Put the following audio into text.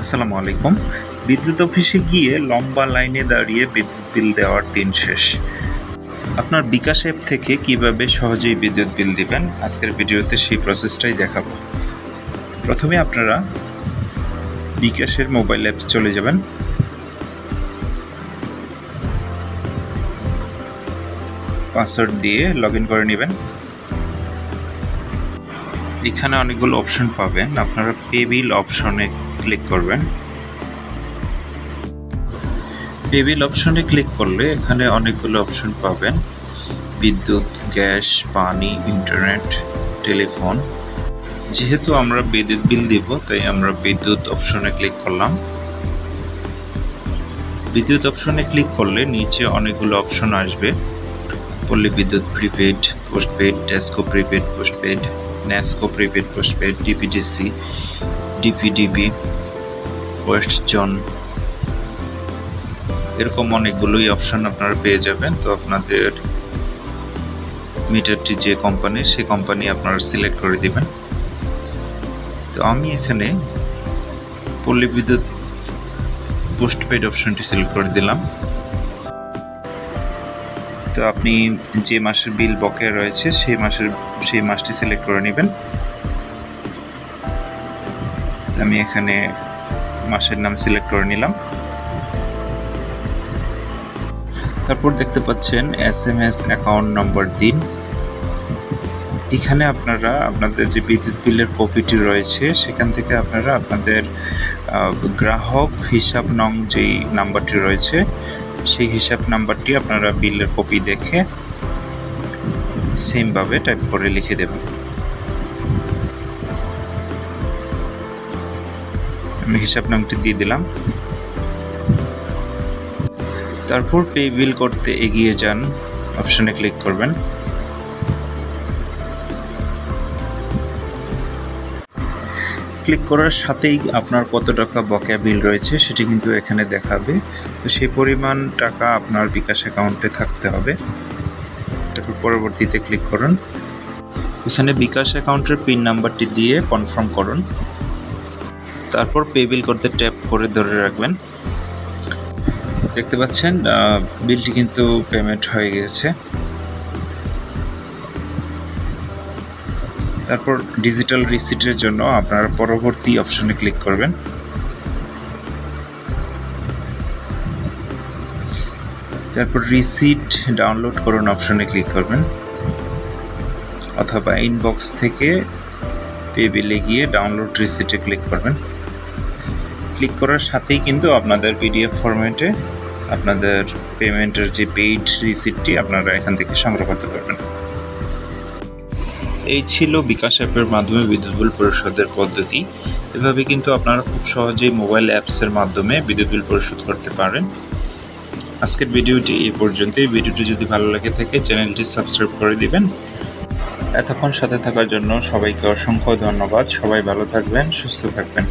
আসসালামু আলাইকুম। বিদ্যুৎ অফিসে গিয়ে লম্বা লাইনে দাঁড়িয়ে বিদ্যুৎ বিল দেওয়ার দিন শেষ। আপনার বিকাশ অ্যাপ থেকে কিভাবে সহজেই বিদ্যুৎ বিল দিবেন আজকের ভিডিওতে সেই প্রসেসটাই দেখাবো। প্রথমে আপনারা বিকাশের মোবাইল অ্যাপ চলে যাবেন। পাসওয়ার্ড দিয়ে লগইন করে নেবেন। এখানে অনেকগুলো অপশন পাবেন, আপনারা পে বিল অপশনে ক্লিক করবেন। পে বিল অপশনে ক্লিক করলে এখানে অনেকগুলো অপশন পাবেন, বিদ্যুৎ, গ্যাস, পানি, ইন্টারনেট, টেলিফোন। যেহেতু আমরা বিদ্যুৎ বিল দিব তাই আমরা বিদ্যুৎ অপশনে ক্লিক করলাম। বিদ্যুৎ অপশনে ক্লিক করলে নিচে অনেকগুলো অপশন আসবে, পল্লী বিদ্যুৎ prepaid, postpaid, DESCO prepaid postpaid, NESCO prepaid postpaid, DPDC, DPDB, west zone, এরকম অনেকগুলোই অপশন আপনারা পেয়ে যাবেন। তো আপনাদের মিটারটি যে কোম্পানি সেই কোম্পানি আপনারা সিলেক্ট করে দিবেন। তো আমি এখানে পল্লী বিদ্যুৎ পোস্টপেড অপশনটি সিলেক্ট করে দিলাম। তো আপনি যে মাসের বিল বকেয়া রয়েছে সেই মাসটি সিলেক্ট করে নেবেন। আমি এখানে মাসের নাম সিলেক্ট করে নিলাম। তারপর দেখতে পাচ্ছেন SMS অ্যাকাউন্ট নম্বর দিন। এখানে আপনারা আপনাদের যে বিদ্যুৎ বিলের কপিটি রয়েছে সেখান থেকে আপনারা আপনাদের গ্রাহক হিসাব নং যেই নাম্বারটি রয়েছে সেই হিসাব নাম্বারটি আপনারা বিলের কপি দেখে সেমভাবে টাইপ করে লিখে দেবেন। আমি হিসাব নামটি দিয়ে দিলাম। তারপর পে বিল করতে এগিয়ে যান অপশনে ক্লিক করবেন। ক্লিক করার সাথেই আপনার কত টাকা বকেয়া বিল রয়েছে সেটি কিন্তু এখানে দেখাবে। তো সেই পরিমাণ টাকা আপনার বিকাশ অ্যাকাউন্টে থাকতে হবে। তারপর পরবর্তীতে ক্লিক করুন। এখানে বিকাশ অ্যাকাউন্টের পিন নাম্বারটি দিয়ে কনফার্ম করুন। তারপর পে বিল করতে ট্যাপ করে ধরে রাখবেন। দেখতে পাচ্ছেন বিলটি কিন্তু পেমেন্ট হয়ে গেছে। তারপর ডিজিটাল রিসিটের জন্য আপনারা পরবর্তী অপশনে ক্লিক করবেন। তারপর রিসিট ডাউনলোড করুন অপশনে ক্লিক করবেন, অথবা ইনবক্স থেকে পে বিলে গিয়ে ডাউনলোড রিসিটে ক্লিক করবেন। ক্লিক করার সাথেই কিন্তু আপনাদের PDF ফরম্যাটে আপনাদের পেমেন্টের যে পেইড রিসিটটি আপনারা এখান থেকে সংগ্রহ করতে পারবেন। এই ছিল বিকাশ অ্যাপের মাধ্যমে বিদ্যুৎ বিল পরিশোধের পদ্ধতি। এভাবে কিন্তু আপনারা খুব সহজেই মোবাইল অ্যাপসের মাধ্যমে বিদ্যুৎ বিল পরিশোধ করতে পারেন। আজকের ভিডিওটি এই পর্যন্তই। ভিডিওটি যদি ভালো লাগে থাকে চ্যানেলটি সাবস্ক্রাইব করে দিবেন। এতক্ষণ সাথে থাকার জন্য সবাইকে অসংখ্য ধন্যবাদ। সবাই ভালো থাকবেন, সুস্থ থাকবেন।